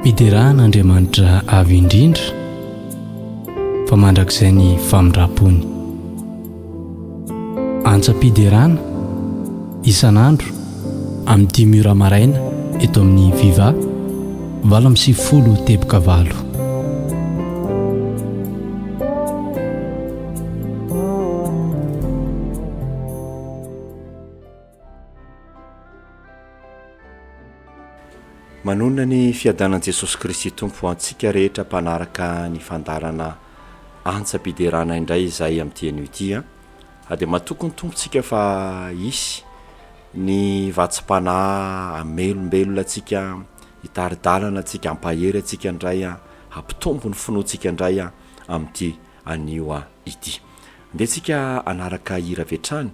Miderahan'Andriamanitra avy indrindra fa mandrakizay ny famindram-pony. Antsam-piderana isan'andro amin'ny 10 ora maraina eto amin'ny Viva 8:30. Manonona ny fiadanan' Jesosy Kristy Tompo antsika rehetra mpanaraka ny fandarana antsam-piderana indray izay amin'ity anio ity dia matokony tompontsika fa isy ny vatsim-panahy amelombelona atsika hitaridalana atsika ampahery atsika indray hampitombo ny finoantsika indray amin'ity anio ity. Andehantsika anaraka hira vetrany.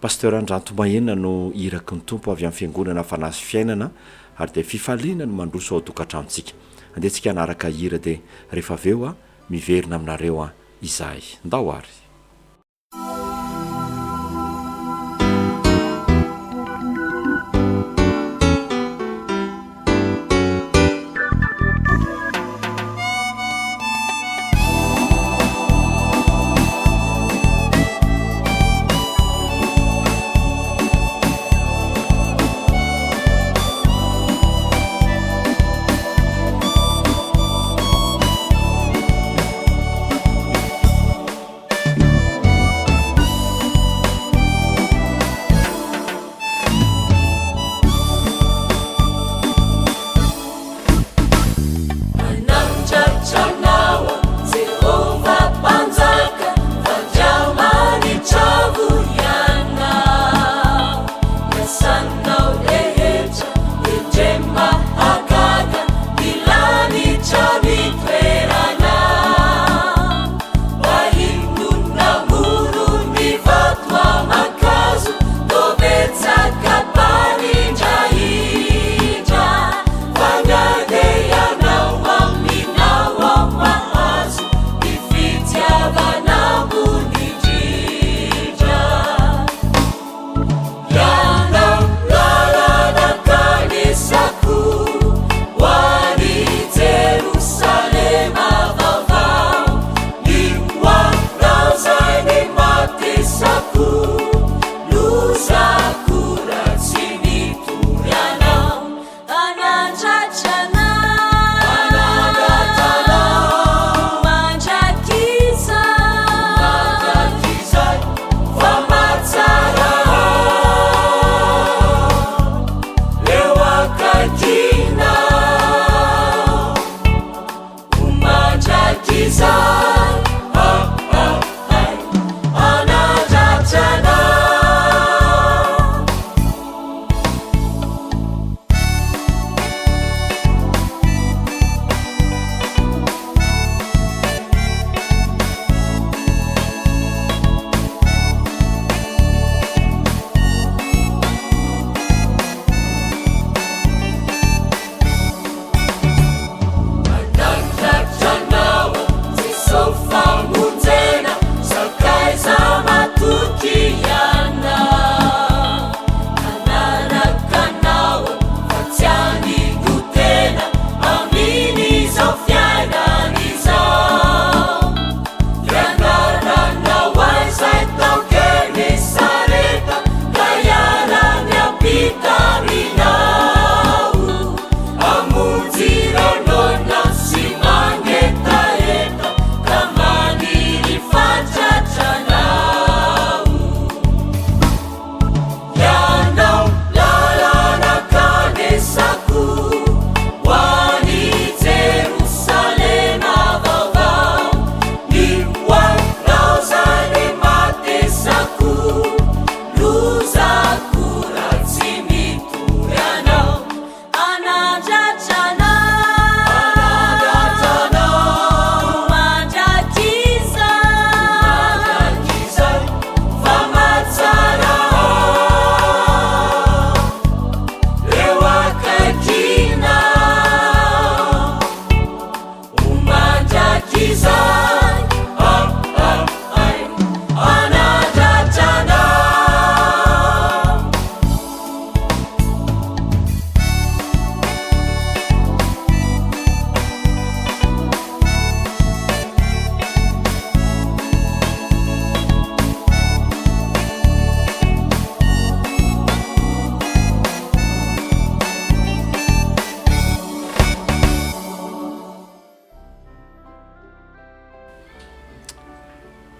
Pasteur Ndrantomahenina no hiraky ny tompo avy amin'ny fiangonana Fanasy Fiainana ary dia fifaliana no mandroso ao tokantranontsika. Andehantsika anaraka hira dia rehefa aveo miverina aminareo izahay. Ndao ary.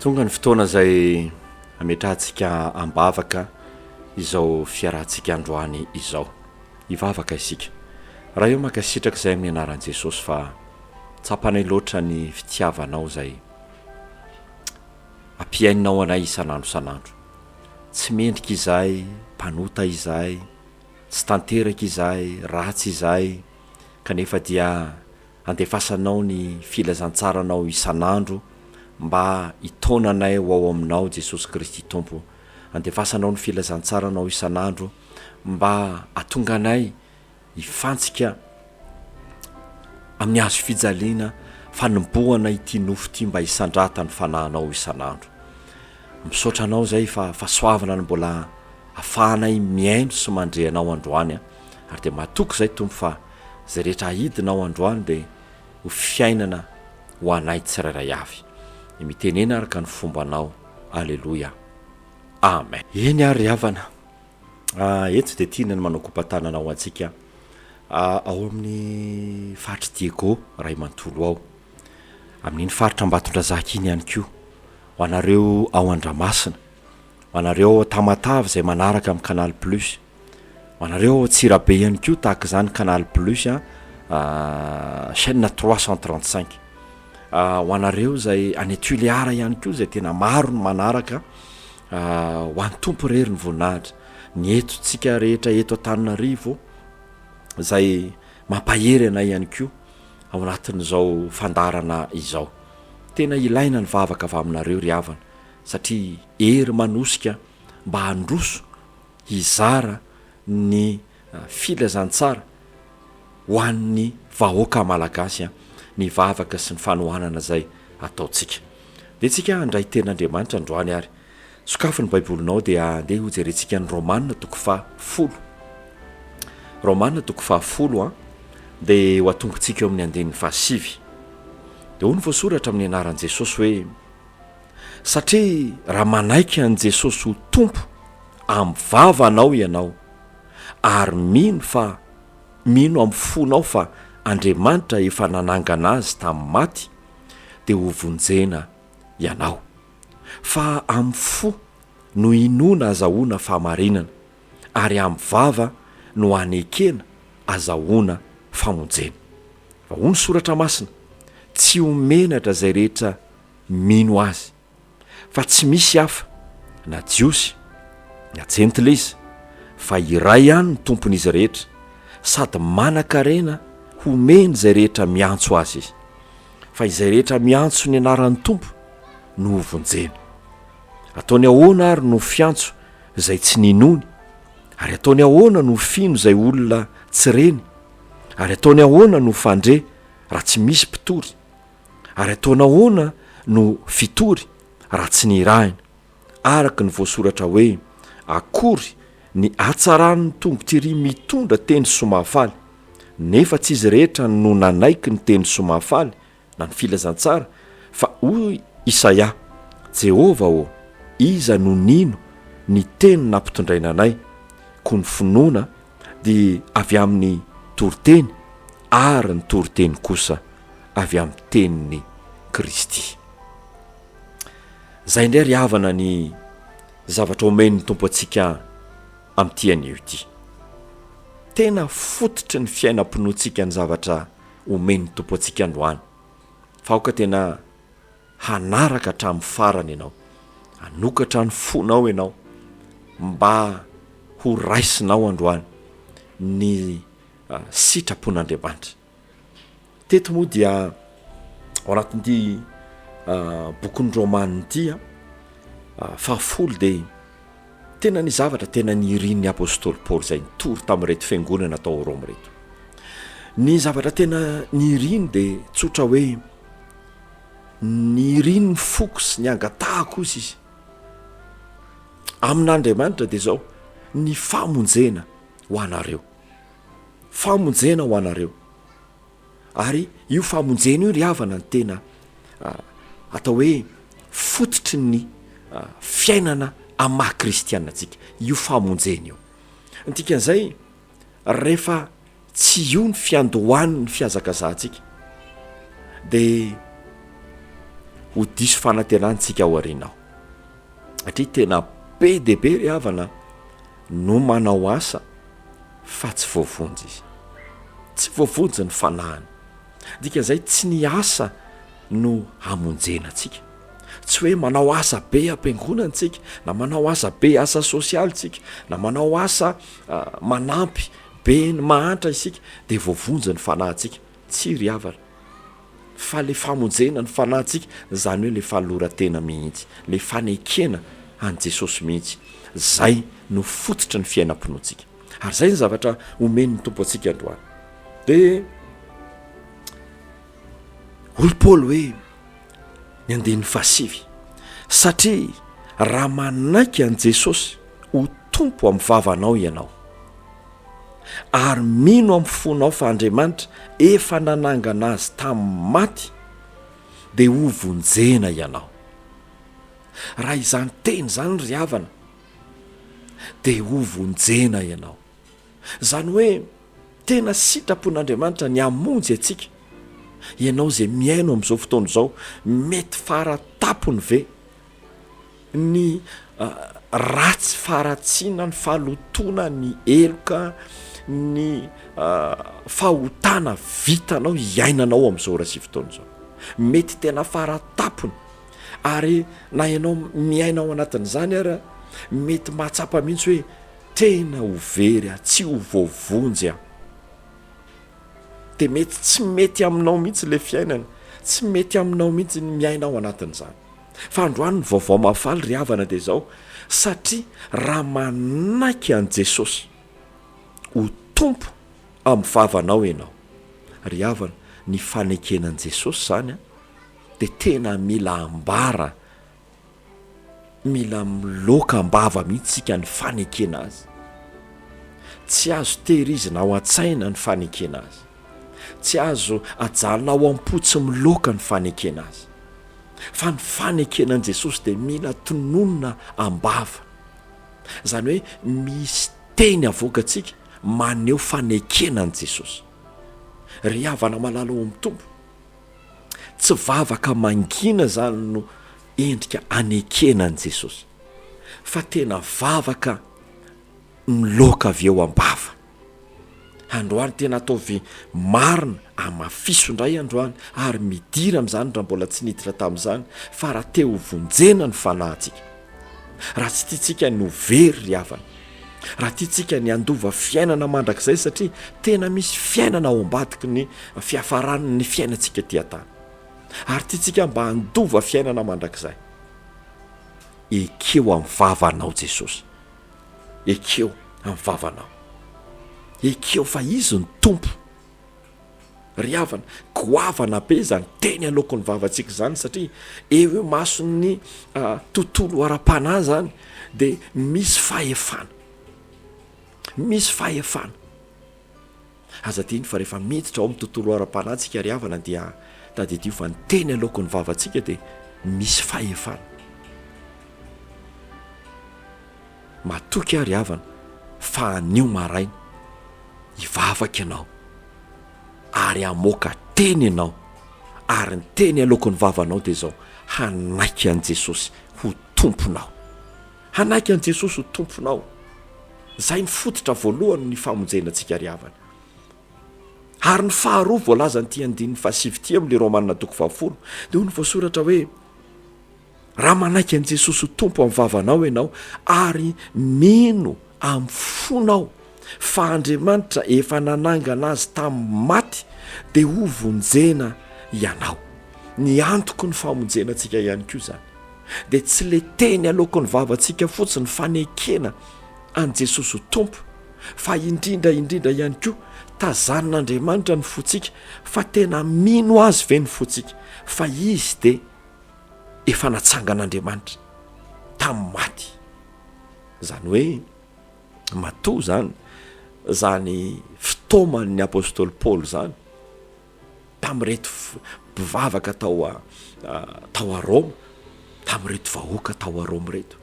tonga ny fotoana izay ametrahantsika ambavaka izao fiarahantsika androany izao, hivavaka isika. Raha eo makasitraka izay amin'ny anaran'i Jesosy fa tsapanay loatra ny fitiavanao izay ampiainao anay isan'andro isan'andro. Tsy mendrika izahay, mpanota izahay, tsy tanteraka izahay, ratsy izahay, kanefa dia andefasanao ny filazantsaranao isan'andro mba hitonanay ao aminao Jesosy Kristy Tompo. Andefasanao ny filazantsaranao isan'andro mba atonga anay hifantsika amin'ny hazo fijaliana fanomboana ity nofo ity mba hisandrata ny fanahinao isan'andro. Misaotra anao zay fa fahasoavana ny mbola afahanay miaino sy mandrehanao androany ary dia mahatoky zay Tompo fa zay rehetra ahidinao androany dia ho fiainana ho anay tsirairay avy. Mitenena araka ny fombanao. Aleluia, amen. Eny ary havana, eto dia tianany manao kompatanana ho antsika ao amin'ny faritra Diego Ray Mantolo ao, amin'iny faritra Ambatondrazaka iny ihany koa, ho anareo ao Andramasina, ho anareo ao Tamatavy izay manaraka amin'ny Canal Plus, ho anareo ao Tsirabe ihany koa tahaka izany Canal Plus chaîne 335, ho anareo izay any Tuléara ihany koa izay tena maro ny manaraka ho an'ny tompo rery ny voninahitra. Ny etontsika rehetra eto Antananarivo izay mampahery anay ihany koa ao anatin'izao fandarana izao. Tena ilaina ny vavaka avy aminareo ry havana satria hery manosika mba handroso hizara ny filazantsara ho an'ny vahoaka malagasy, ny vavaka sy ny fanohanana zay ataotsika. Dia tsika handray ten'Andriamanitra androany ary sokafy ny baibolinao dia andeha ho jerentsika ny Romana toko 10. Romana toko 10 dia ho atongontsika eo amin'ny andinin'ny 9. Dia hoy ny voasoratra amin'ny anaran'i Jesosy hoe: satria raha manaiky an' Jesosy ho tompo am'vavanao ianao ary mino amin'ny fonao fa Andriamanitra efa nanangana azy tamin'ny maty, dia ho vonjena ianao. Fa amin'ny fo no inona azahoana famerenana ary amin'ny vava no anekena azahoana famonjena. Fa hoy ny soratra masina: tsy homenatra izay rehetra mino azy, fa tsy misy hafa na jiosy na jentileza, fa iray ihany ny tompon'izy rehetra, sady manan-karena homeny izay rehetra miantso azy izy. Fa izay rehetra miantso ny anaran'ny tompo no vonjena. Ataony ahoana ary no fiantso izay tsy ninony, ary ataony ahoana no fino izay olona tsy reny, ary ataony ahoana no fandre raha tsy misy mpitory, ary ataony ahoana no fitory raha tsy nirahina. Araka ny voasoratra hoe: akory ny hatsaran'ny tongotiry mitondra teny somafaly, nefa tsy izy rehetra no nanaiky ny teny somafaly na ny filazantsara, fa hoy Isaia: Jehova ô, iza no nino ny teny nampitondraina anay, ko ny finoana dia avy amin'ny toriteny, ary ny toriteny kosa avy amin'ny teniny Kristy. Zay indray ry havana ny zavatra omen'ny tompo antsika amin'ity anio ity. Tena fototry ny fiainam-pinoantsika ny zavatra omen'ny tompo antsika androany. Faoka tena hanaraka hatramin'ny farany ianao, hanokatra ny fonao ianao mba ho raisinao androany ny sitrapon'Andriamanitra. Teto moa dia ao anatin'ity bokin'ny Romana ity 10 dia tena ny zavatra tena nirin'ny apôstôly Paoly izay nitory tamin'ireto fiangonana atao Roma reto. Ny zavatra tena niriny dia tsotra hoe niriny ny foko sy ny angatahako izy amin'Andriamanitra dia zao: ny famonjena ho anareo, famonjena ho anareo. Ary io famonjena io ry havana ny tena atao hoe fototry ny fiainana amaha kristianina antsika, io famonjena io. Antikan'izay rehefa tsy io ny fiandohan'ny fiazakazahantsika dia ho diso fanantenantsika ao arinao satria tena be dehibe ry havana no manao asa fa tsy voavonjy izy, tsy voavonjy ny fanahany. Dikan'izay tsy ny asa no hamonjenantsika, tsy hoe manao asa be ampiangonantsika na manao asa be asa sosialitsika na manao asa manampy be ny mahantra isika dia voavonjy ny fanahintsika. Tsy ry havana, fa le famonjena ny fanahintsika zany hoe le fanolora-tena mihitsy, le fanekena an' Jesosy mihitsy. Zay no fototra ny fiainam-pinoantsika ary zay ny zavatra omeny ny tompo antsika androany. Dia olo Paoly hoe ny andiny fasivy, satria raha manaiky an' Jesosy ho tompo amin'ny vavanao ianao ary mino amin'ny fonao fa Andriamanitra efa nanangana azy tamin'ny maty dia ho vonjena ianao. Raha izany teny zany ry havana dia ho vonjena ianao. Zany hoe tena sitrapon'Andriamanitra ny hamonjy atsika. Ianao zay miaino amin'izao fotoana izao mety faratapony ve ny ratsy faratsiana, ny fahalotona, ny eloka, ny fahotana vitanao iainanao amin'izao raha sy fotoana izao, mety tena faratapony. Ary na ianao miaina ao anatin'izany ary mety mahatsapa mihitsy hoe tena ho very tsy ho voavonjy dia mety tsy mety aminao mihitsy le fiainana, tsy mety aminao mihitsy ny miaina ao anatin'izany. Fa androany ny vaovao mahafaly ry havana dia izao, satria raha manaiky an' Jesosy ho tompo amin'ny vavanao ianao. Ry havana, ny fanekenan' Jesosy zany dia tena mila ambara, mila miloka ambava mihitsy sika ny fanekena azy. Tsy azo tehirizina ao an-tsaina ny fanekena azy, tsy azo ajalona ao am-potsy miloka ny fanekena azy, fa ny fanekenan' Jesosy dia mila tononona ambava. Zany hoe misy teny avoakatsika maneho fanekenan' Jesosy. Ry havana malala ao amin'ny tompo, tsy vavaka mangina zany no endrika anekenan' Jesosy, fa tena vavaka miloka avy eo ambava. Androany tena ataovy marina amafiso indray androany ary midira amin'izany raha mbola tsy niditra tamin'izany, fa raha te ho vonjena ny fanahintsika, raha tsy tiantsika ny ho very ry havana, raha tiantsika ny andova fiainana mandrakizay, satria tena misy fiainana ao ambadiky ny fiafarany ny fiainantsika ty an-tany, ary tiantsika mba handova fiainana mandrakizay. Ekeo amin'ny vavanao Jesosy, ekeo amin'ny vavanao, ekeo fa izy ny tompo. Ry havana, goavana be zany teny aloako ny vavantsika zany, satria eo masony tontolo ara-panahy zany dia misy fahefana, misy fahefana. Aza tiny fa rehefa miditra ao amin'ny tontolo ara-panahy tsika ry havana dia tadidio fa ny teny aloako ny vavantsika dia misy fahefana. Matoky ary havana fa anio maraina hivavaka ianao ary hamoaka teny ianao, ary ny teny aloako ny vavanao dia izao: hanaiky an' Jesosy ho tomponao, hanaiky an' Jesosy ho tomponao. Zay ny fototra voalohany ny famonjenantsika ry havana. Ary ny faharoa voalaza nyty andininy fasivy amin'le Romana 10 dia ho ny voasoratra hoe: raha manaiky an' Jesosy ho tompo amin'ny vavanao ianao ary mino amin'ny fonao fa Andriamanitra efa nanangana azy tamin'ny maty dia ho vonjena ianao. Ny antoko ny famonjenantsika ihany koa zany dia tsy le teny aloako ny vavantsika fotsiny fanekena an' Jesosy ho tompo, fa indrindra ihany koa tazan'Andriamanitra ny fotsika, fa tena mino azy ve ny fotsika fa izy dia efa natsangan'Andriamanitra tamin'ny maty. Zany hoe matoa zany fitoman'ny apôstôly Paoly zany tamin'ireto mpivavaka tao a Roma, tamin'ireto vahoaka tao a Roma reto.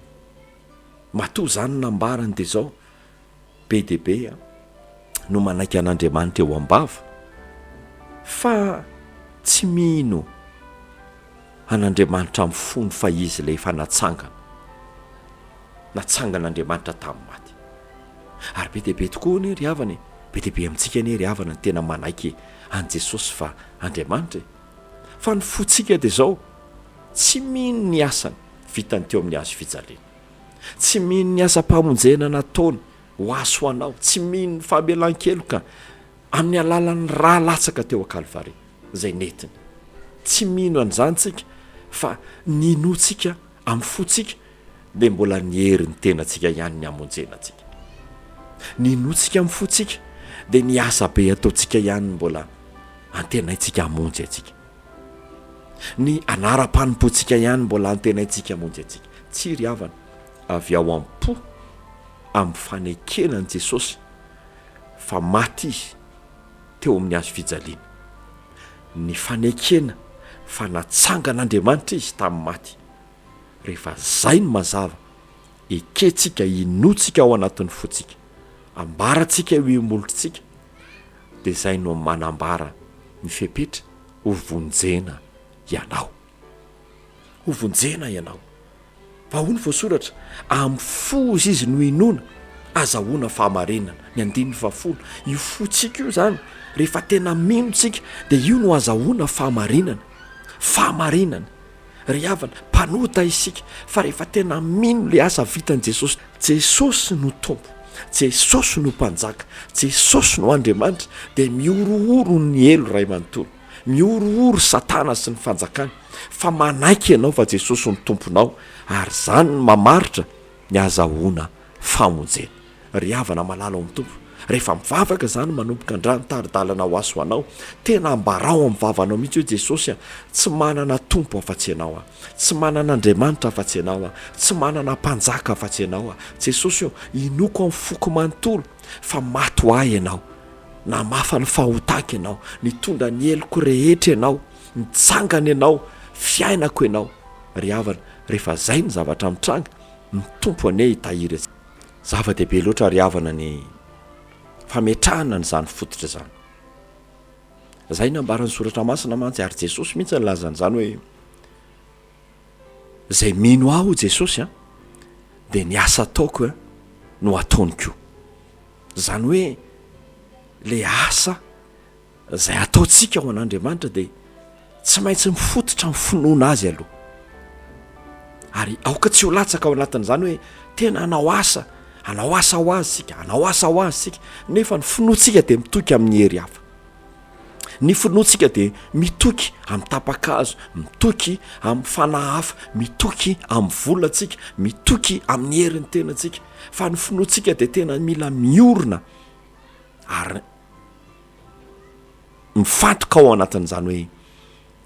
Matoa zany nambarany dia zao: be dia be no manaiky an'Andriamanitra eo ambava fa tsy mino an'Andriamanitra amin'ny fony fa izy ilay efa natsangan'Andriamanitra tamin'ny maty. Ary be deaibe tokoa ny ry havana, be deaibe amintsika ny ry havana ny tena manaiky an' Jesosy fa Andriamanitra. Fa ny fontsika dia izao, tsy mino ny asany vitany teo amin'ny hazo fijaliana, tsy mino ny asa-pamonjena nataony ho aso ho anao, tsy mino ny famelan-keloka amin'ny alalan'ny raha latsaka teo a-Kalvari izay netiny. Tsy mino an'izantsika fa ninotsika amin'ny fontsika dia mbola nihery ny tenantsika ihany ny amonjenantsika. Ninotsika amin'ny fontsika dia ny asa be ataontsika ihany mbola antenaintsika amonjy atsika. Ny anara-panompoantsika ihany mbola antenaintsika amonjy atsika. Tsy ry havana, avy ao am-po amin'ny fanekenan'i Jesosy fa maty izy teo amin'ny hazo fijaliana. Ny fanekena fa natsangan'Andriamanitra izy tamin'ny maty. Rehefa zay ny mazava, ekentsika inotsika ao anatin'ny fontsika, ambarantsika eo imolotritsika, dia izay no manambara ny fepetra ho vonjena ianao. Ho vonjena ianao. Fa hoy ny voasoratra, amin'ny fozy izy no inona azahoana fahamarinana. Ny 10:10. Io fotsika io zany, rehefa tena minotsika dia io no azahoana fahamarinana. Fahamarinana. Ry havana, mpanota isika, fa rehefa tena mino le asa vitan'i Jesosy, Jesosy no tompo, Jesosy no mpanjaka, Jesosy no Andriamanitra, dia miorooro ny elo ray manontolo, miorooro Satana sy ny fanjakany, fa manaiky ianao fa Jesosy no tomponao, ary zany ny mamaritra ny azahoana famonjena. Ry havana malala ao amin'ny tompo, rehefa mivavaka zany manomboka andra nitaridalana ho aso anao, tena ambarao amin'ny vavanao mihitsy hoe Jesosy tsy manana tompo afa-tsy ianao, tsy manana Andriamanitra afa-tsy ianao, tsy manana mpanjaka afa-tsy ianao. Jesosy inoko amin'ny foko manontolo, fa maty ho ahy ianao, namafa ny fahotaka ianao, nitondra ny eloko rehetra ianao, nitsangana ianao, fiainako ianao. Ry havana, rehefa zay ny zavatra mitranga, ny tompo ane hitahiry. Zava-dehibe loatra ry havana ny fametrahana n'izany fototra zany. Zay ny ambaran'ny soratra masina mantsy, ary Jesosy mihitsy nylazany zany hoe zay mino aho Jesosy dia ny asa ataoko no ataony koa. Zany hoe le asa zay ataontsika ho an'Andriamanitra dia tsy maintsy mifototra amin'ny finoana azy aloha. Ary aoka tsy ho latsaka ao anatin'izany hoe tena hanao asa ho azy sika, hanao asa ho azy sika, nefa ny finoantsika dia mitoky amin'ny hery hafa. Ny finoantsika dia mitoky amin'ny tapakazo, mitoky amin'ny fanahy hafa, mitoky amin'ny volantsika, mitoky amin'ny herin'ny tenantsika. Fa ny finoantsika dia tena mila miorina ary mifantoka ao anatin'izany hoe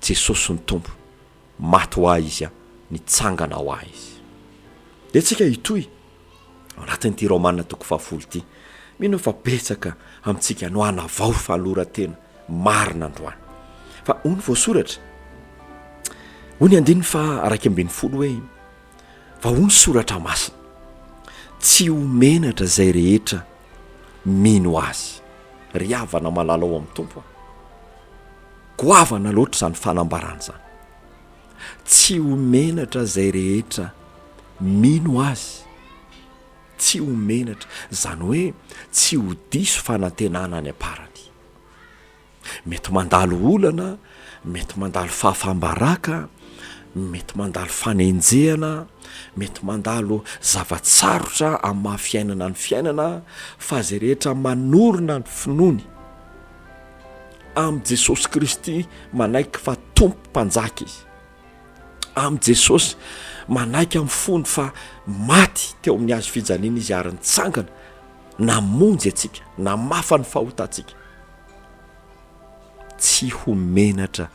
Jesosy ny tompo, maty ho ahy izy, nitsangana ho ahy izy. Dia tsika hitoy ao anatin'ity Romana 10 mino fa betsaka amintsika no hanavao fahalora-tena marina androany. Fa hoy ny voasoratra, hoy ny 9:20 hoe, fa hoy ny soratra masina, tsy homenatra zay rehetra mino azy. Ry havana malala ao amin'ny tompo, goavana loatra zany fanambarana zany. Tsy homenatra zay rehetra mino azy. Tsy homenatra, zany hoe tsy ho diso fanantenana ny aparany. Mety mandalo olana, mety mandalo fahafambaraka, mety mandalo fanenjehana, mety mandalo zavatsarotra amin'ny mahafiainana ny fiainana, fa zay rehetra manorina ny finoany amin'ny Jesosy Kristy manaiky fa tompo mpanjaka izy, amin'ny Jesosy manaiky amin'ny fony fa maty teo amin'ny hazo fijaliana izy ary nitsangana, namonjy atsika, namafa ny fahotantsika. Tsy homenatra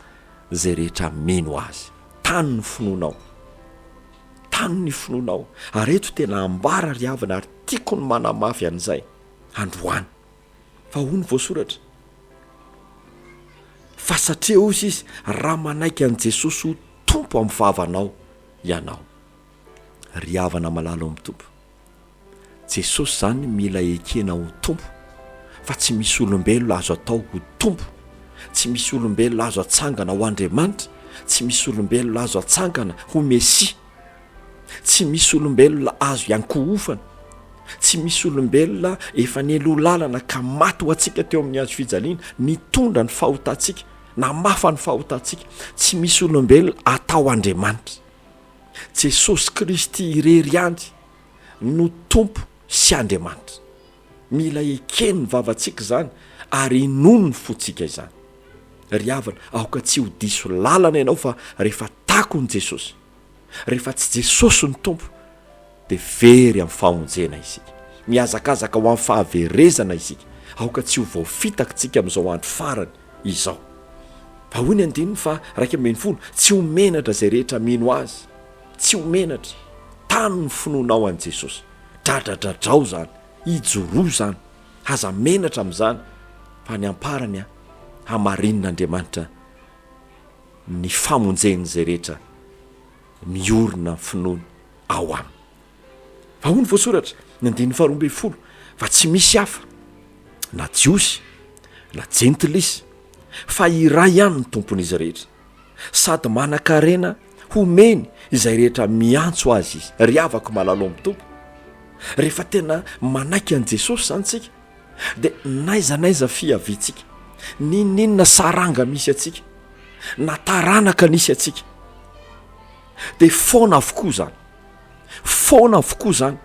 zay rehetra mino azy. Tany ny finoanao, tany ny finoanao. Ary eto tena ambara ry havana, ary tiako ny manamafy an'izay androany. Fa hoy ny voasoratra, fa satria ozy izy raha manaiky an' Jesosy ho tompo amin'ny vavanao ianao. Ry havana malala ao amin'ny tompo, Jesosy zany mila ekena ho tompo, fa tsy misy olombelona azo atao ho tompo, tsy misy olombelona azo atsangana ho Andriamanitra tsy misy olombelona azo atsangana ho mesia, tsy misy olombelona azo iankohofana, tsy misy olombelona efa nelo lalana ka maty ho antsika teo amin'ny azo fijaliana nitondra ny fahotantsika na mafa ny fahotantsika. Tsy misy olombelona atao Andriamanitra. Jesosy Kristy irery ihany no tompo sy Andriamanitra. Mila ekeny ny vavantsika zany ary inono ny fotsika izany. Ry havana, aoka tsy ho diso lalana ianao fa rehefa tako ny Jesosy, rehefa tsy Jesosy ny tompo, dia very amin'ny famonjena isika, miazakazaka ho amin'ny fahaverezana isika. Aoka tsy ho voafitakintsika amin'izao andro farany izao. Fa hoy ny andininy fa 1:10, tsy ho menatra izay rehetra mino azy, tsy ho menatra, tany ny finoanao an' Jesosy, dradradradrao zany, ijoroa zany, aza menatra amin'izany. Fa ny amparany hamarin'Andriamanitra ny famonjeny izay rehetra miorina finoana ao aminy. Fa hoy ny voasoratra ny 2:12, fa tsy misy hafa na jiosy na jentilisy fa iray ihany ny tompon'izy rehetra, sady manan-karena homeny izay rehetra miantso azy izy. Ry havako malalo amin'ny tompo, rehefa tena manaiky an' Jesosy zany tsika, dia naizanaiza fiaviantsika, ninona saranga misy atsika, na taranaka nisy atsika, dia foana avokoa zany, foana avokoa zany.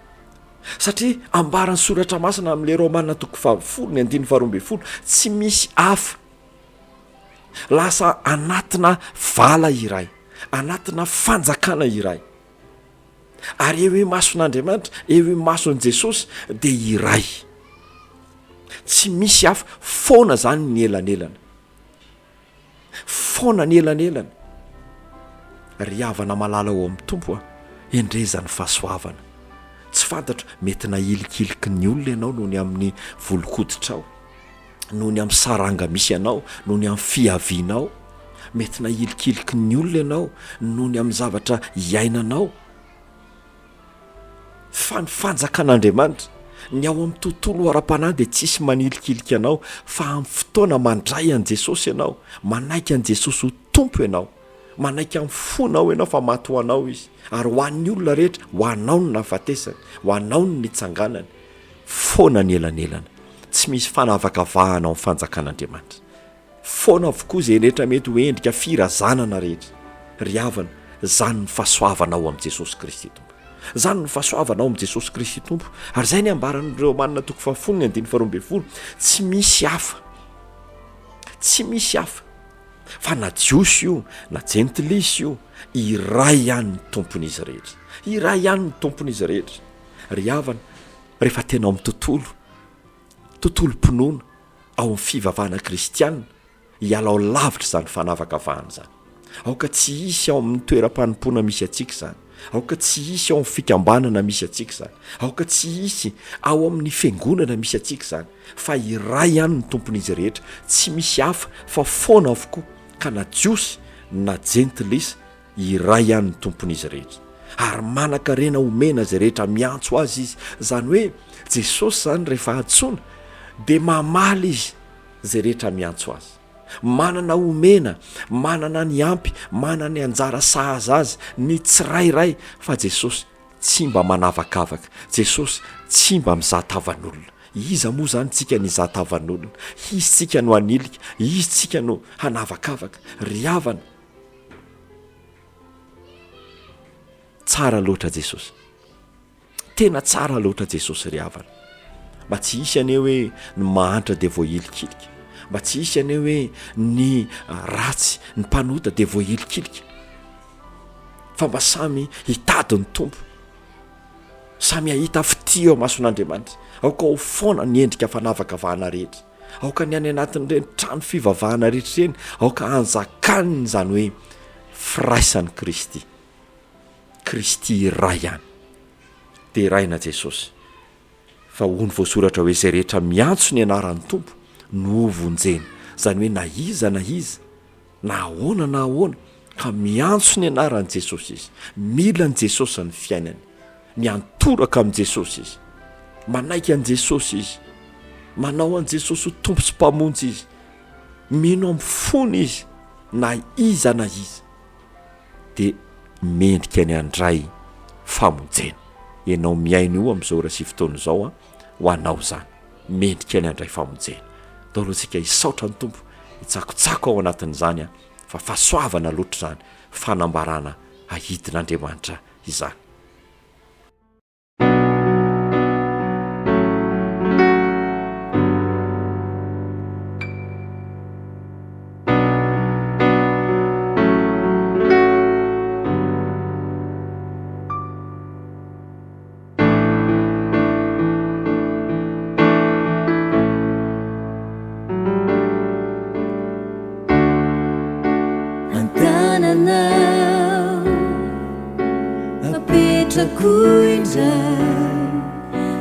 Satria ambarany soratra masina amin'le Romana 10:12, tsy misy hafa, lasa anatina vala iray, anatina fanjakana iray, ary eo mason'Andriamanitra, eo mason'i Jesosy dia iray. Tsy misy hafa, foana zany ny elanelana, foana ny elanelana. Ry havana malala ao amin'ny tompo endrezany fahasoavana. Tsy fantatra, mety nahilikiliky ny olona ianao noho ny amin'ny volokoditra ao, noho ny amin'ny saranga misy ianao, noho ny amin'ny fiavianao. Mety nahilikiliky ny olona ianao noho ny amin'ny zavatra iainanao. Fa ny fanjakan'Andriamanitra ny ao amin'ny tontolo ara-panahy dia tsisy manilikiliky ianao, fa amin'ny fotoana mandray an' Jesosy ianao, manaiky an' Jesosy ho tompo ianao, manaiky amin'ny fonao ianao fa maty ho anao izy. Ary ho an'ny olona rehetra, ho anao ny nafatesany, ho anao ny nitsanganany, foana ny elanelana. Tsy misy fanavakavahana ao amin'ny fanjakan'Andriamanitra. Foana avokoa izay rehetra mety ho endrika firazanana rehetra. Ry havana, zany ny fahasoavana ao amin'ny Jesosy Kristy tompo. Zany ny fahasoavana ao amin'ny Jesosy Kristy tompo. Ary zay ny ambaran'ny Romana 10:12, tsy misy hafa, tsy misy hafa, fa na jiosy io na jentilisy io, iray ihany ny tompon'izy rehetra, iray ihany ny tompon'izy rehetra. Ry havana, rehefa tena ao amin'ny tontolo-pinoana ao amin'ny fivavahana kristianina, hialao lavitra zany fanavakavahana zany. Aoka tsy hisy ao amin'ny toeram-panompoana misy atsika zany, aoka tsy hisy ao amin'ny fikambanana misy atsika zany, aoka tsy hisy ao amin'ny fiangonana misy atsika zany, fa iray ihany ny tompon'izy rehetra. Tsy misy hafa, fa foana avokoa, ka na jiosy na jentilisa, iray ihany ny tompon'izy rehetra. Ary manan-karena homena izay rehetra miantso azy izy. Zany hoe Jesosy zany rehefa antsoina dia mamaly izy izay rehetra miantso azy. Manana homena, manana ny ampy, manana ny anjara sahaza azy ny tsirairay. Fa Jesosy tsy mba manavakavaka, Jesosy tsy mba mizahatavan'olona. Iza moa zany tsika ny zahatavan'olona? Izy tsika no anilika, izy tsika no hanavakavaka. Ry havana, tsara loatra Jesosy, tena tsara loatra Jesosy. Ry havana, mba tsy hisy ane hoe ny mahantra dia voahilikilika, mba tsy hisy ane hoe ny ratsy, ny mpanota dia voahilikilika, fa mba samy hitady ny tompo, samy ahita fity ao mason'Andriamanitra. Aoka ho foana ny endrika fanavakavahana rehetra, aoka ny any anatin'ireny trano fivavahana rehetra ireny, aoka anjakaniny zany hoe firaisan'ny Kristy, Kristy iray ihany, dia iraina Jesosy. Fa hoy ny voasoratra hoe izay rehetra miantso ny anaran'ny tompo no vonjeny. Zany hoe na iza na ahoana ka miantso ny anaran'i Jesosy izy, mila an' Jesosy ny fiainany, miantoraka amin'i Jesosy izy, manaiky an' Jesosy izy, manao an' Jesosy ho tompo sy mpamonjy izy, mino amin'ny fony izy, na iza dia mendrika ny andray famonjena. Ianao miaina io amin'izao raha sy fotoana izao a ho anao zany mendrika ny andray famonjena. Dao aloha tsika hisaotra ny tompo hitsakotsako ao anatin'izany a fa fahasoavana loatra zany fanambarana ahidin'Andriamanitra izany.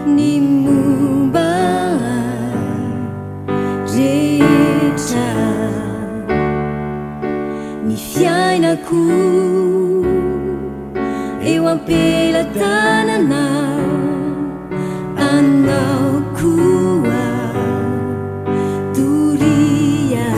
Ny momba rehetra ny fiainako eo am-pelatanana anao koa doria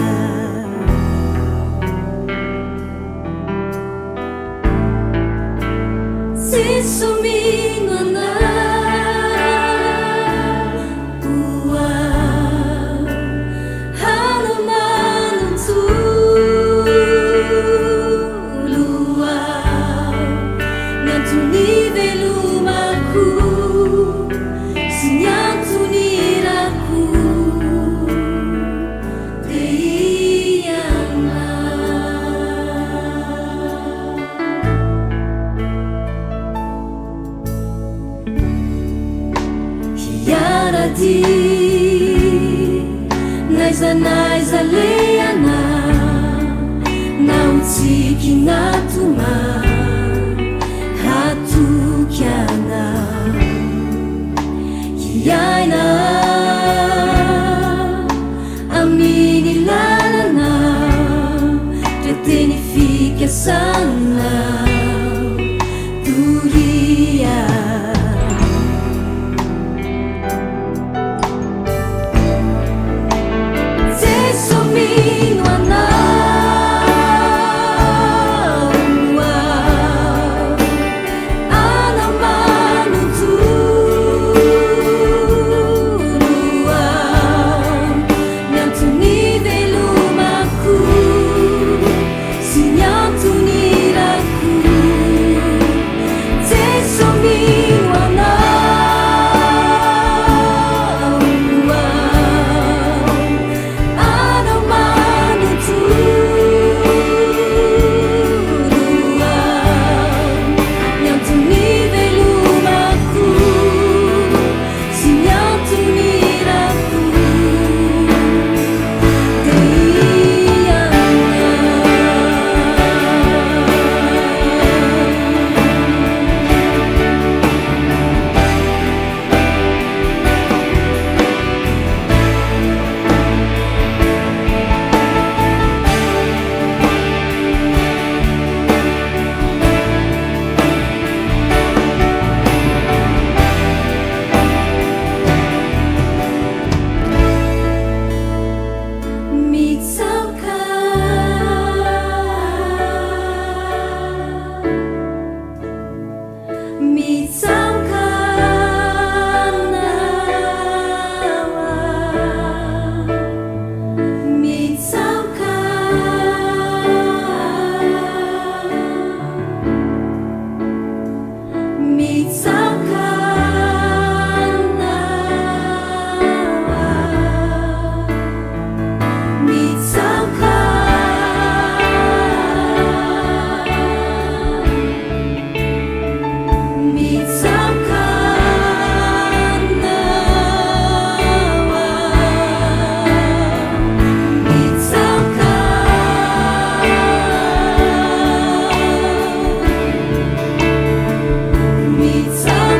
naiza leana nautsiki natuma hatukiana hiaina amini lalana teteni fika sana duria Pizza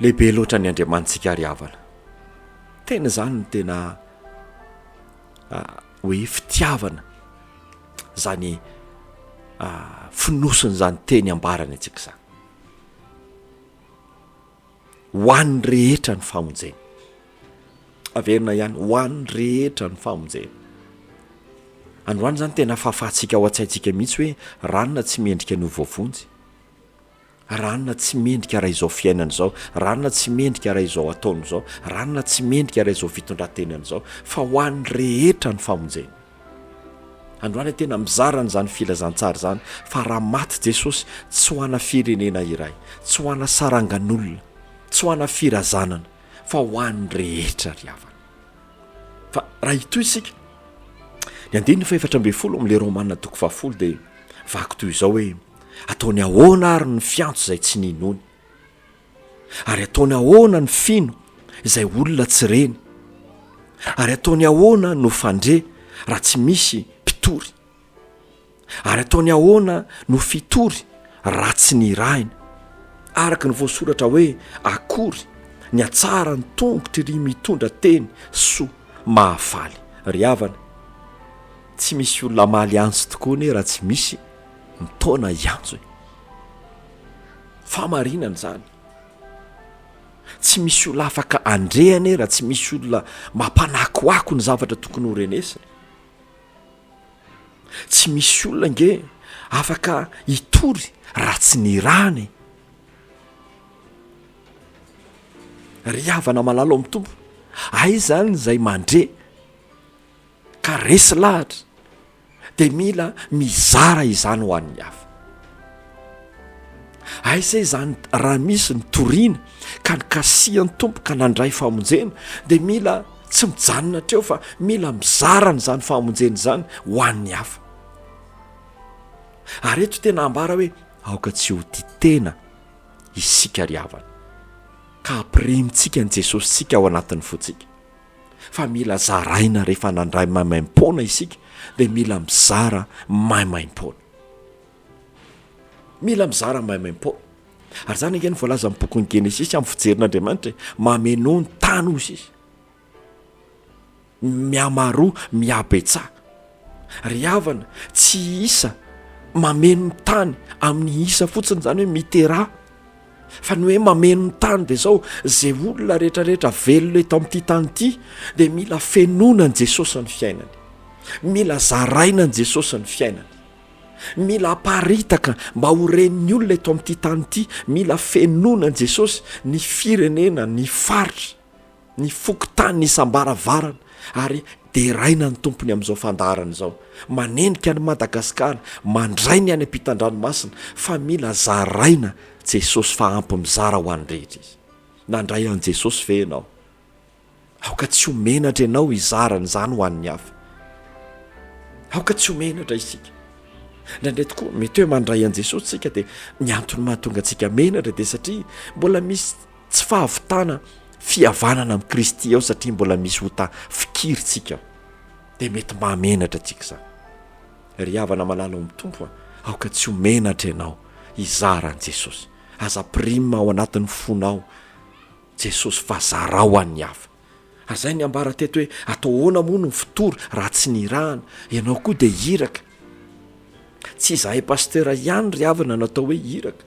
lehibe loatra ny andriamanitsika ry havana. Tena zany no tena hoe fitiavana zany finosony zany teny ambarany antsika zany. Ho an'ny rehetra ny famonjena. Averina ihany ho an'ny rehetra ny famonjena. Androany zany tena fahafahantsika ao an-tsaintsika mihitsy hoe ranona tsy mendrika ny vovonjy, ranona tsy mendrika raha izao fiainana izao, ranona tsy mendrika raha izao ataony izao, ranona tsy mendrika raha izao fitondran-tenana izao, fa ho an'ny rehetra ny famonjena. Androany tena mizarana zany filazantsara zany fa raha maty Jesosy tsy ho ana firenena iray, tsy ho ana sarangan'olona, tsy ho ana firazanana, fa ho an'ny rehetra ry havana. Fa raha ito isika ny 14 amin'ilay Romana 10 dia vaky toy izao hoe ataony ahoana ary ny fiantso izay tsy ninony, ary ataony ahoana ny fino izay olona tsy reny, ary ataony ahoana no fandre raha tsy misy mpitory, ary ataony ahoana no fitory raha tsy nirahina, araka ny voasoratra hoe akory ny atsara ny tongotry ry mitondra teny soa mahafaly. Ry havana, tsy misy olona mahaly antso tokoa ne raha tsy misy mitaona iantso. Famarinana zany. Tsy misy olona afaka andrehany raha tsy misy olona mampanakoako ny zavatra tokony ho renesina. Tsy misy olona nge afaka hitory raha tsy nirahany. Ry havana malalo amin'ny tompo, ay zany izay mandre ka resy lahatra dia mila mizara izany ho an'ny hafa. Ay zay zany raha misy ny toriana ka nikasihan'ny tompo ka nandray famonjena dia mila tsy mijanona treo fa mila mizarana zany famonjena zany ho an'ny hafa. Ary eto tena ambara hoe aoka tsy ho titena isika ry havana ka ampirimintsika ny Jesosy sika ao anatin'ny fotsika, fa mila zaraina rehefa nandray maimaim-pona isika dia mila mizara maimaim-pona, mila mizara maimaim-pona. Ary zany angeny voalaza amin'ny bokin'ny Genesisy amin'ny fijerin'Andriamanitra mameno ny tany ozy izy, miamaroa miabetsa. Ry havana, tsy isa mameno ny tany amin'ny isa fotsiny zany hoe mitera, fa ny hoe mameno ny tany dia zao zay olona rehetrarehetra velona eto amin'ity tany ity dia mila fenona ny Jesosy ny fiainany, mila zaraina ny Jesosy ny fiainany, mila aparitaka mba ho ren'ny olona eto amin'ity tany ity, mila fenona ny Jesosy ny firenena, ny faritra, ny fokotany, ny sambaravarana, ary deraina ny tompony amin'izao fandaharana izao, manendrika ny Madagasikara, mandray ny any ampitan-dranomasina, fa mila zaraina Jesosy fa ampy mizara ho an'ny rehetra izy. Nandray an' Jesosy ve ianao? Aoka tsy ho menatra ianao izarana izany ho an'ny hafa. Aoka tsy ho menatra isika. Ndraindray tokoa mety hoe mandray an' Jesosy tsika dia ny antony mahatonga antsika menatra dia satria mbola misy tsy fahavitana fihavanana amin'ny Kristy ao, satria mbola misy ota fikiritsika dia mety mahamenatra antsika zany. Ry havana malala amin'ny tompo, aoka tsy ho menatra ianao izara an' Jesosy. Aza prima ao anatin'ny fonao Jesosy fa zara ho an'ny hafa. Ary zay ny ambara teto hoe atao ahoana moa no fitory raha tsy nirahana, ianao koa dia hiraka. Tsy izahay pasteur ihany ry havana natao hoe hiraka,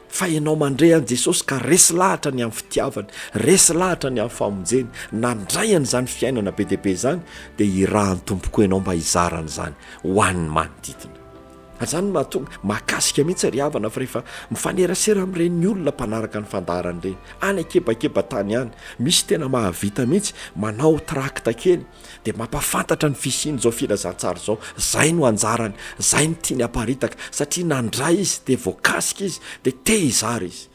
fa ianao mandray an' Jesosy ka resy lahatra ny amin'ny fitiavany, resy lahatra ny amin'ny famonjeny, nandray an'izany fiainana be deaibe zany dia irahan'ny tompoko ianao mba hizarana izany ho an'ny manodidina. Azany mahatonga mahakasika mihitsy ry havana fa rehefa mifanerasera amin'ireny olona mpanaraka ny fandaharana ireny any akebakeba tany any, misy tena mahavita mihitsy manao trakta kely dia mampafantatra ny fisiany zao filazantsara zao, zay no anjarany, zay no tiany aparitaka, satria nandray izy dia voakasika izy dia te hizara izy.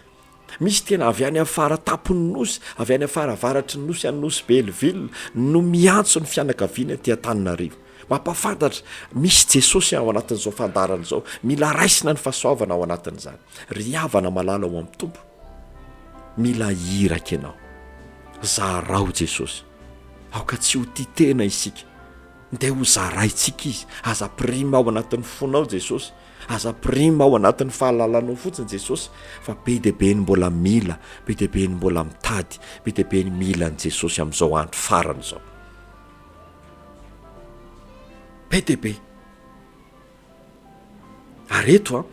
Misy tena avy any amin'ny faratapony nosy, avy any amin'ny faravaratry ny nosy, any nosy Belleville no miantso ny fianakaviana aty Antananarivo. Mampafantatra misy Jesosy ao anatin'izao fandarana izao, mila raisina ny fahasoavana ao anatin'izany. Ry havana malala ao amin'ny tompo, mila hiraka ianao, zarao Jesosy, aoka tsy ho titena isika dia ho zaraintsika izy. Aza pirima ao anatin'ny fonao Jesosy, aza pirima ao anatin'ny fahalalanao fotsiny Jesosy, fa be deabe ny mbola mila, be deabe ny mbola mitady, be deabe ny mila ny Jesosy amin'izao andro farany izao. Be deabe. Ary eto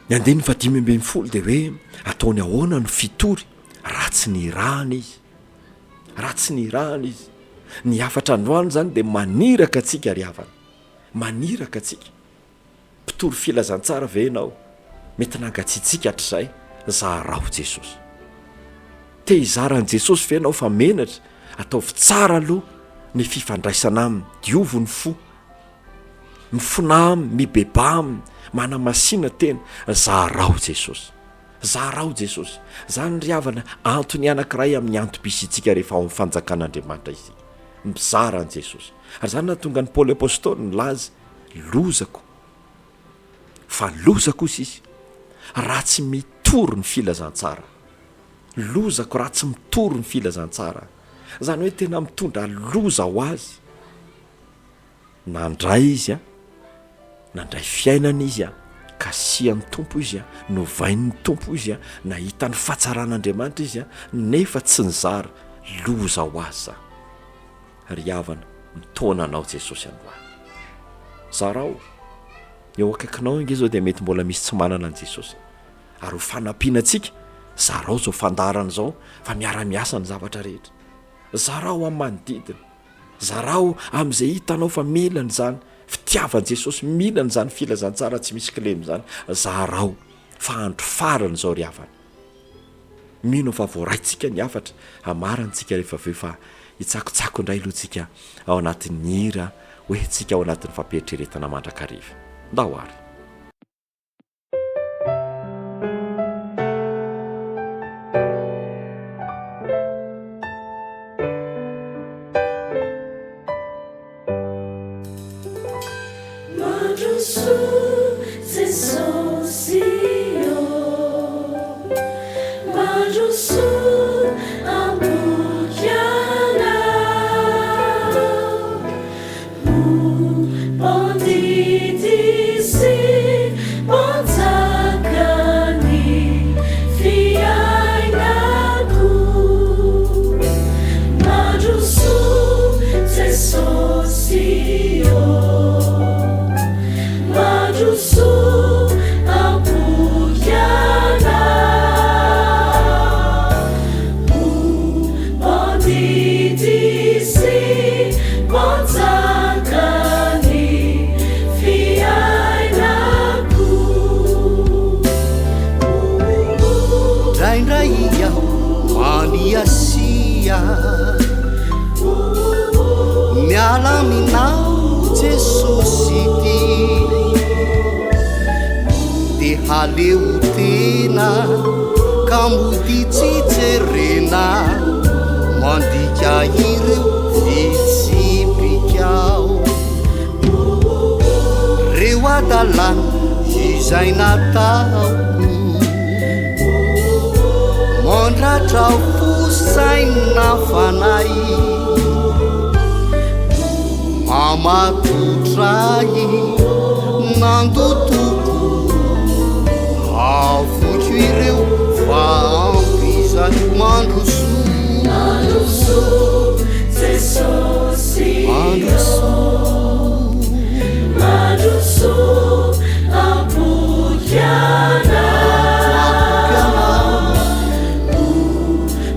ny andiny 5:10 dia hoe ataony ahoana no fitory, ratsy ny irahana izy, ratsy ny irahana izy. Ny afatra androany zany dia maniraka atsika ry havana, maniraka atsika. Mpitory filazantsara ve ianao, mety nangatsiatsika hatr'izay, zarao Jesosy. Te hizaran'i Jesosy ve ianao fa menatra, ataovy tsara aloha ny fifandraisana aminy, diovo ny fo, mifona aminy, mibeba aminy, manamasina tena, zarao Jesosy. Zarao Jesosy. Zany ry havana antony anankiray amin'ny antom-pisitsika rehefa ao amin'ny fanjakan'Andriamanitra izy. Mizara an' Jesosy. Ary zany nahatonga ny Paoly apôstôly nilaza, lozako, fa lozako izy izy, raha tsy mitory ny filazantsara. Lozako raha tsy mitory ny filazantsara. Zany hoe tena mitondra loza ho azy. Nandray izy nandray fiainana izy kasian'ny tompo izy novain'ny tompo izy nahita ny fahatsaran'Andriamanitra izy nefa tsy nizara, loza ho azy. Ry havana, mitona anao Jesosy androany. Zarao eo akaikinao inge zao dia mety mbola misy tsy manana an Jesosy. Ary ho fanampiana antsika, zarao zao fandarana zao fa miara-miasa ny zavatra rehetra. Zarao amin'ny manodidina, zarao amin'izay hitanao fa milana zany fitiavan' Jesosy, milana zany filazantsara tsy misy kilemy zany. Zarao fa andro farany zao ry havana. Mino fa voaraitsika ny afatra, amarantsika rehefa aveo fa hitsakotsako indray alohantsika ao anatin'ny hira, hoe tsika ao anatin'ny fampietreretana mandrakariva. Ndao ary. Mialaminao Jesosy ty de haleo tena ka mody tsy jerena mandika ireo fitsipikao reo adalana izay nataoko mondratra fosaina fanay amatotray nandotoko avotro ireo fa ampizany mandroso Jesosy mandroso ampokana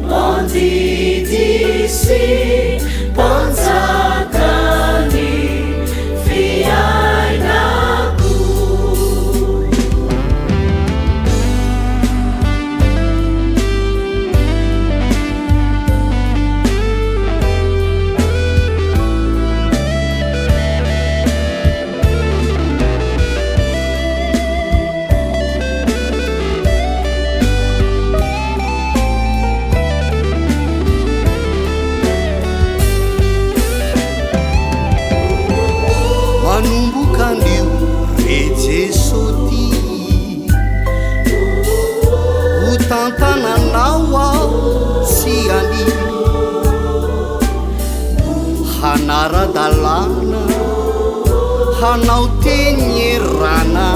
mandidisy panjakany fiainako. manaradalana hanao tenyerana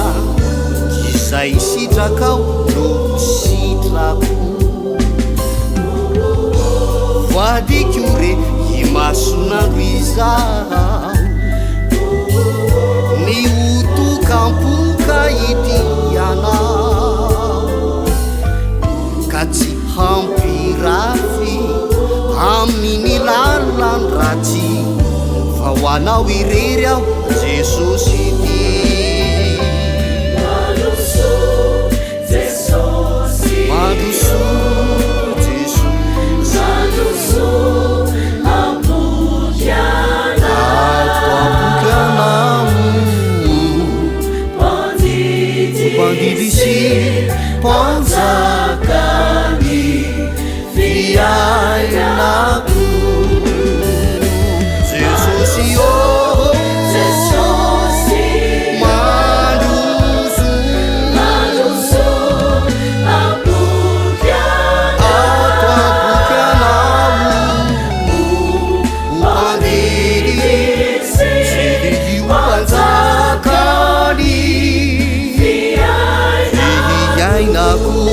izay sitrakao no sitrako voadiko re imasonandro izao ny otokampoka itianao ka tsy hampirafy amin'ny lalandratsy fa hoanao irery aho jesosy ty mandroso jesosy mandroso jesosy mandroso ampokianao bandidisi panzakany fiainako jesosy o jesosy mandroso mandroso ampokianao bandidisi panzakany fiainako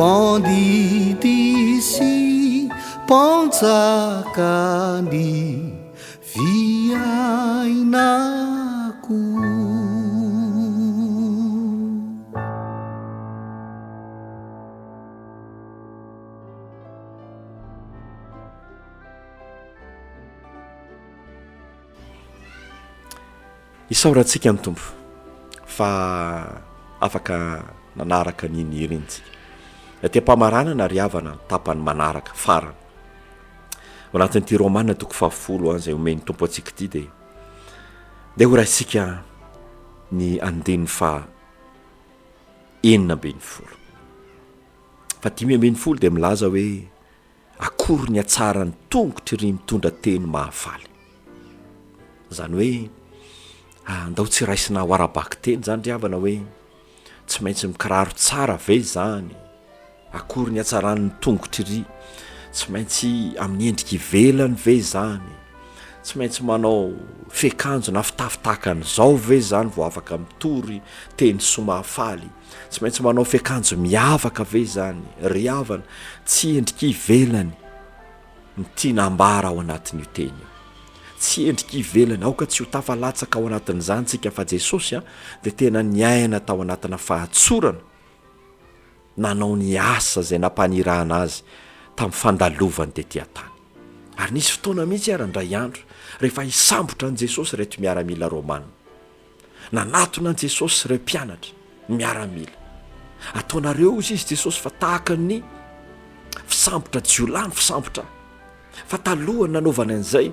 pandidisi panzakany fiainako. isaorantsika ny tompo fa afaka nanaraka ninirentsika te-pamarana na riavana tapany manaraka farana ao anatin'ity Romana toko 10 zay omeny tompo atsika ity de ho raisika ny andiny fa 9 fa 10 de milaza hoe akory ny atsara ny tongotry ry mitondra teny mahafaly zany hoe andao tsy raisina ho arabaky teny zany riavana hoe tsy maintsy mikiraro tsara ve zany akory ny atsaran'ny tongotry ry tsy maintsy amin'ny endriky velany ve zany tsy maintsy manao fekanjo na fitafitakan'izao ve zany vao afaka mitory teny somahafaly tsy maintsy manao fekanjo miavaka ve zany riavana tsy endriky velany ny tianambara ao anatin'io teny tsy endriky velany aoka tsy ho tafalatsaka ao anatin'izany tsika fa Jesosy de tena niaina tao anatina fahatsorana nanao ny asa zay nampanirahana azy tamin'ny fandalovany de tia-tany ary nisy fotoana mihitsy arandray andro rehefa hisambotra an' Jesosy reto miaramila Romana nanatona an' Jesosy ireo mpianatra miaramila ataonareo izy Jesosy fa tahaka ny fisambotra jiolany fisambotra fa talohany nanaovana an'izay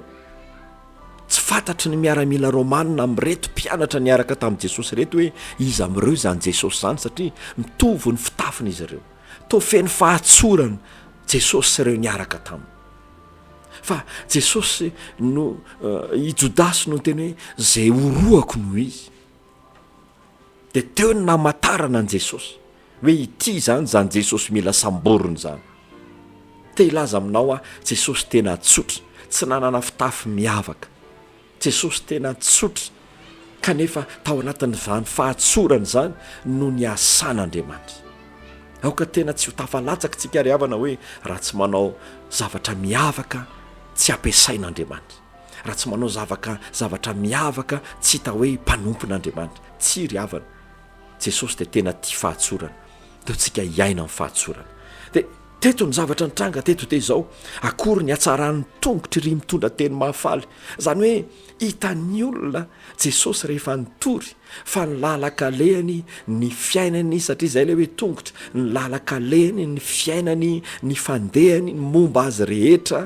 tsy fantatry ny miaramila Romana amireto mpianatra niaraka tamin'i Jesosy reto hoe izy amireo zany Jesosy zany satria mitovy ny fitafiny izy ireo to feny fahatsorana Jesosy sy ireo niaraka taminy fa Jesosy no i Jodasy no teny hoe zay oroako no izy de teo ny namatarana an Jesosy hoe ity zany Jesosy mila samborony zany te ilaza aminao Jesosy tena tsotra tsy nanana fitafy miavaka Jesosy tena tsotra kanefa tao anatin'izany fahatsorany zany no ny asan'Andriamanitra aoka tena tsy ho tafalatsaka tsika riavana hoe raha tsy manao zavatra miavaka tsy ampiasain'Andriamanitra raha tsy manao zavatra miavaka tsy hita hoe mpanompon'Andriamanitra tsy riavana Jesosy de tena tia fahatsorana de tsika hiaina amin'ny fahatsorana de teto ny zavatra nitranga teto te izao akory ny atsaran'ny tongotry ry mitondra teny mahafaly zany hoe hitan'ny olona Jesosy rehefa nitory fa ny lalakalehany ny fiainany satria izay le hoe tongotra ny lalakalehany ny fiainany ny fandehany ny momba azy rehetra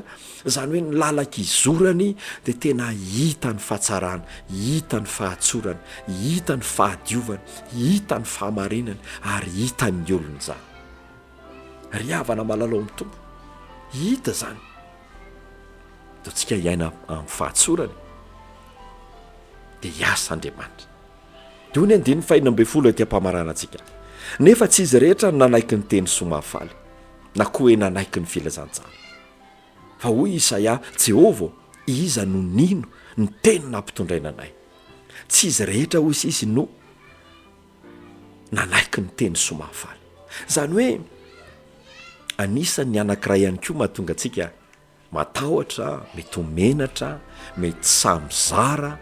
zany hoe ny lalakizorany dia tena hita ny fahatsarana hita ny fahatsorana hita ny fahadiovana hita ny fahamarinany ary hita ny olony zany ry havana malalao amin'ny tompo hita zany dia tsika hiaina amin'ny fahatsorany dia hiasa Andriamanitra dia hoy ny andiny fahinambe folo etỳ ampamarana antsika nefa tsy izy rehetra nanaiky ny teny somafaly na koa hoe nanaiky ny filazantsara fa hoy Isaia Jehovah iza no nino ny teny nampitondraina anay tsy izy rehetra hoy sisy no nanaiky ny teny somafaly zany hoe anisan'ny anankiray ihany koa mahatonga antsika matahotra mety homenatra mety samyzara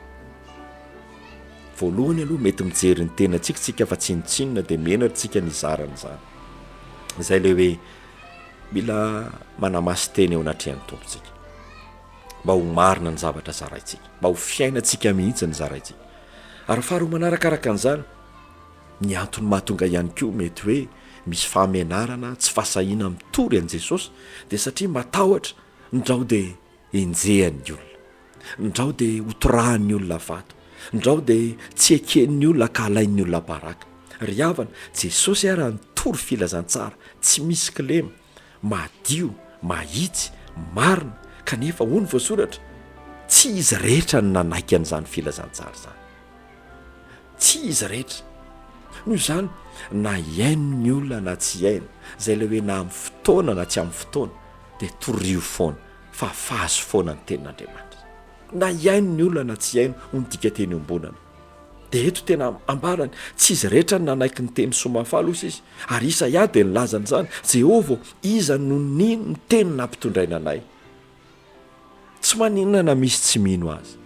voalohany aloha mety mijery ny tena tsika fa tsinotsinona dia menatra ny zarany zany izay le hoe mila manamasy teny eo anatrehan'ny tompontsika mba ho marina ny zavatra zaraintsika mba ho fiainantsika mihitsy ny zaraintsika ary faharoa manarakaraka an'izany ny antony mahatonga ihany koa mety hoe misy fahamenarana tsy fahasahiana mitory an' Jesosy dia satria matahotra ndrao dia enjehan'ny olona ndrao dia hotorahan'ny olona vato ndrao dia tsy eken'ny olona ka alain'ny olona baraka ry havana Jesosy ary nitory filazantsara tsy misy kilema madio mahitsy marina kanefa hoy ny voasoratra tsy izy rehetra ny nanaiky an'izany filazantsara zany tsy izy rehetra noho izany na iaino ny olona na tsy iaino izay le hoe na amin'ny fotoana na tsy amin'ny fotoana dia torio foana fa fahazo foana ny tenin'Andriamanitra na iaino ny olona na tsy iaino ondika teny ombonana dia eto tena ambarany tsy izy rehetra ny nanaiky ny teny somafaly osa izy ary Isaia dia nilazany zany Jehovah iza no nino ny teny nampitondraina anay tsy maninona na misy tsy mino azy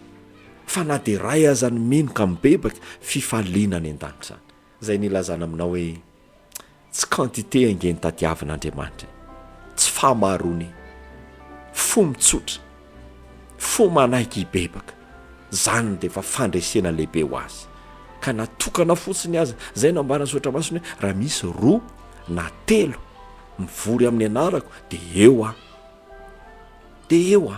fa na dia ray aza ny mino ka mibebaka fifaliana ny an-danitra zany izay nilazana aminao hoe tsy quantité angeny tadiavin'Andriamanitra tsy fahamarony fo mitsotra fo manaiky hibebaka zany dia efa fandresena lehibe ho azy ka natokana fotsiny azy zay nambarany sotra masony hoe raha misy 2 na 3 mivory amin'ny anarako dia eo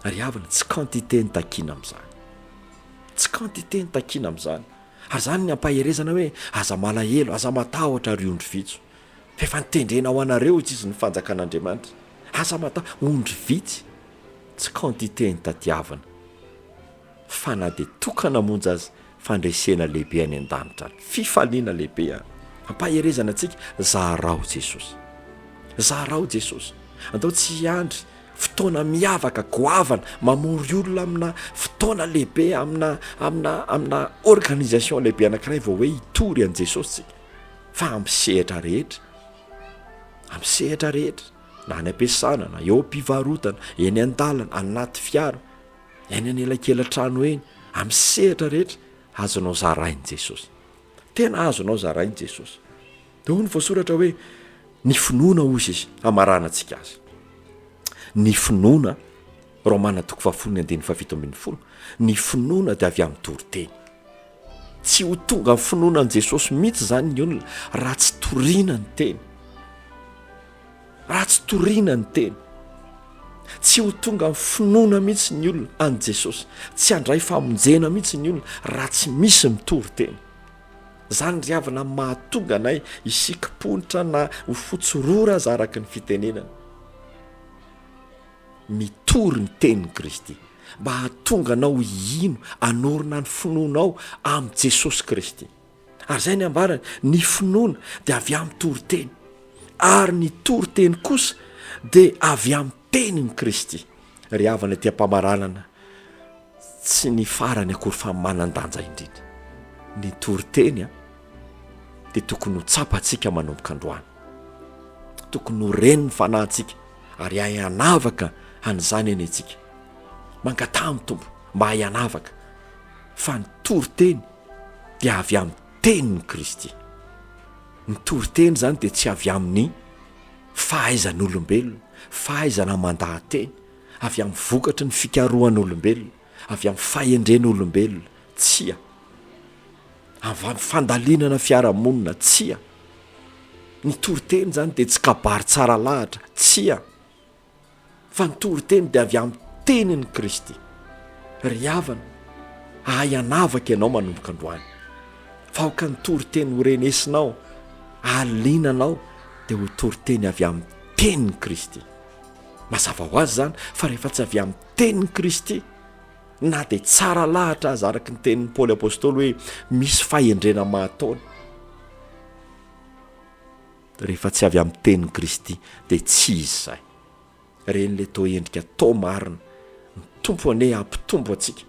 ary havana tsy quantité ny takina amin'izany tsy quantité ny takina amin'izany ary zany ny ampaherezana hoe aza malahelo aza matahotra ary ondry vitso fa efa nitendrena ho anareo izy ny fanjakan'Andriamanitra aza ondry vitsy tsy quantité ny tadiavana fa na dia tokana monja azy fandresena lehibe any an-danitra fifaliana lehibe ampaherezana antsika zaharao Jesosy andao tsy andry fotoana miavaka goavana mamory olona amina fotoana lehibe amina organisation lehibe anankiray vao hoe hitory an' Jesosy tsika fa amsehatra rehetra na any ampiasana na eo am-pivarotana eny an-dalana anaty fiara eny anelankelatrano eny amsehatra rehetra azonao zarainy Jesosy tena azonao zarainy Jesosy dia hoy ny voasoratra hoe ny finoana ozy izy amarana antsika azy ny finoana Romana 7:7 ny finoana dia avy amin'ny toriteny tsy ho tonga ny finoana an' Jesosy mihitsy zany ny olona raha tsy toriana ny teny tsy ho tonga ny finoana mihitsy ny olona an' Jesosy tsy handray famonjena mihitsy ny olona raha tsy misy mitory teny zany ry havana mahatonga anay isikimponitra na ho fotsorora azy araky ny fitenenana mitory ny tenin'i Kristy mba hahatonga anao ino anorina ny finoanao amin'ny Jesosy Kristy ary zay ny ambarany ny finoana dia avy amin'ny toriteny ary ny toriteny kosa dia avy amin'ny tenin'i Kristy ry havana ty ampamaranana tsy ny farany akory fa manan-danja indrindra ny toriteny dia tokony ho tsapantsika manomboka androany tokony ho reny ny fanahintsika ary hayanavaka an'izany eny antsika mangatamy tompo mba hayanavaka fa ny toriteny dia avy amin'ny tenin'i Kristy ny toriteny zany dia tsy avy amin'ny fahaizan'olombelona, fahaizana mandahateny, avy amin'ny vokatry ny fikarohan'olombelona, avy amin'ny fahendren'olombelona, tsia avy amin'ny fandalinana fiarahamonina, tsia ny toriteny zany dia tsy kabary tsara lahatra, tsia fa ny toriteny dia avy amin'ny teniny Kristy. Ry havana, ayanavaka ianao manomboka androany, fa oka ny toriteny ho renesinao, alinanao dia ho toriteny avy amin'ny teniny Kristy. Mazava ho azy zany fa rehefa tsy avy amin'ny teniny Kristy, na dia tsara lahatra azy araka ny tenin'ny Paoly apôstôly hoe misy fahendrena mahataona, rehefa tsy avy amin'ny teniny Kristy dia tsy izy izay. Reny le tao endrika tao marina, ny tompo ane ampitombo atsika,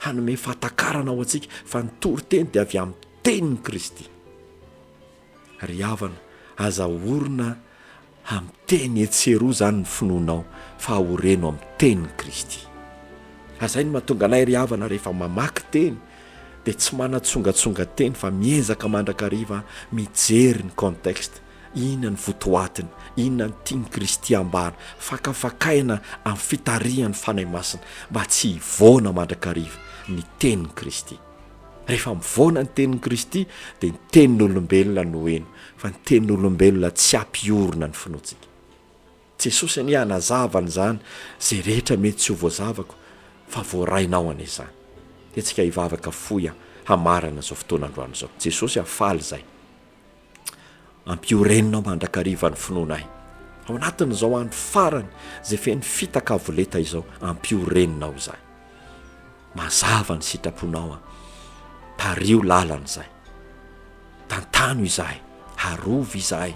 hanome fahatakarana ao atsika fa ny toriteny dia avy amin'ny teniny Kristy. Ry havana, aza orona amin'ny teny etseroa zany ny finoanao fa horeno amin'ny teniny Kristy. Azay ny mahatonga anay ry havana rehefa mamaky teny dia tsy manatsongatsonga teny fa miezaka mandrakariva mijery ny contexte, inona ny votoatiny, inona ny tiany Kristy ambara, fakafakaina amin'ny fitarihan'ny fanahy masina mba tsy hivoana mandrakariva ny teniny Kristy. Rehefa mivoana ny teniny Kristy dia ny tenin'olombelona no heno, fa ny tenin'olombelona tsy ampiorina ny finoantsika. Jesosy anie hanazavany zany zay rehetra mety tsy ho voazavako fa voarainao ane zany. Dia tsika hivavaka foya hamarana zao fotoana androany zao. Jesosy afaly zay. Ampioreninao mandrakariva ny finoanay. Ao anatin'izao andro farany zay feny fitakavoleta izao, ampioreninao zay. Mazava ny sitraponao, tario lalana zay. Tantano izahay, harovy izahay,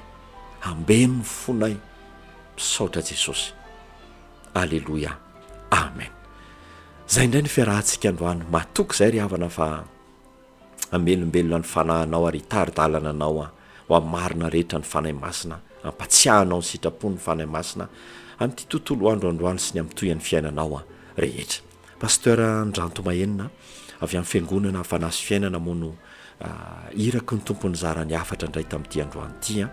ambeno ny fonay, misaotra Jesosy. Alleluia. Amen. Zay indray ny fiarahantsika androany, matoky zay ry havana fa amelombelona ny fanahinao ary taridalana anao ho amin'ny marina rehetra ny fanahy masina, ampatsiahanao ny sitrapony ny fanahy masina amin'ity tontolo androandroany sy ny amin'ny toyan'ny fiainanao rehetra. Pasteur Ndrantomahenina avy amin'ny fiangonana Fanasy Fiainana mono iraka ny tompony zarany afatra indray tamin'ity androany ity,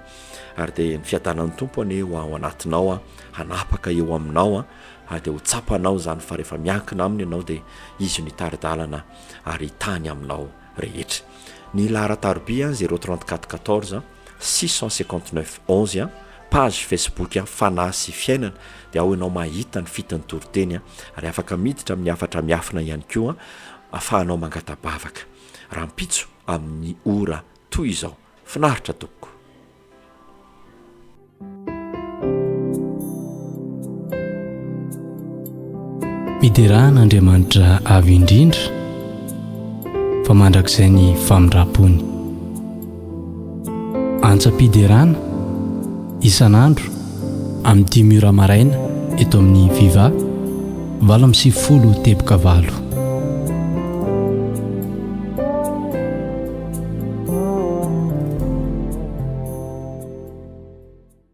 ary dia ny fiadanan'ny tompo ane ho ao anatinao, hanapaka eo aminao, dia ho tsapanao zany fa rehefa miankina aminy ianao dia izy ny taridalana ary tany aminao rehetra. Ny laharatarobia 034 659 11, page Facebook Fanasy Fiainana, dia ao ianao mahita ny fitany toriteny ary afaka miditra amin'ny afatra miafina ihany koa afahanao mangatabavaka raha mpitso amin'ny ora toy izao. Finaritra toko. Mideran'Andriamanitra avy indrindra fa mandrakizay ny famindram-pony. Antsam-piderana isan'andro amin'ny 10 maraina eto amin'ny Viva 8:30 teboka 8.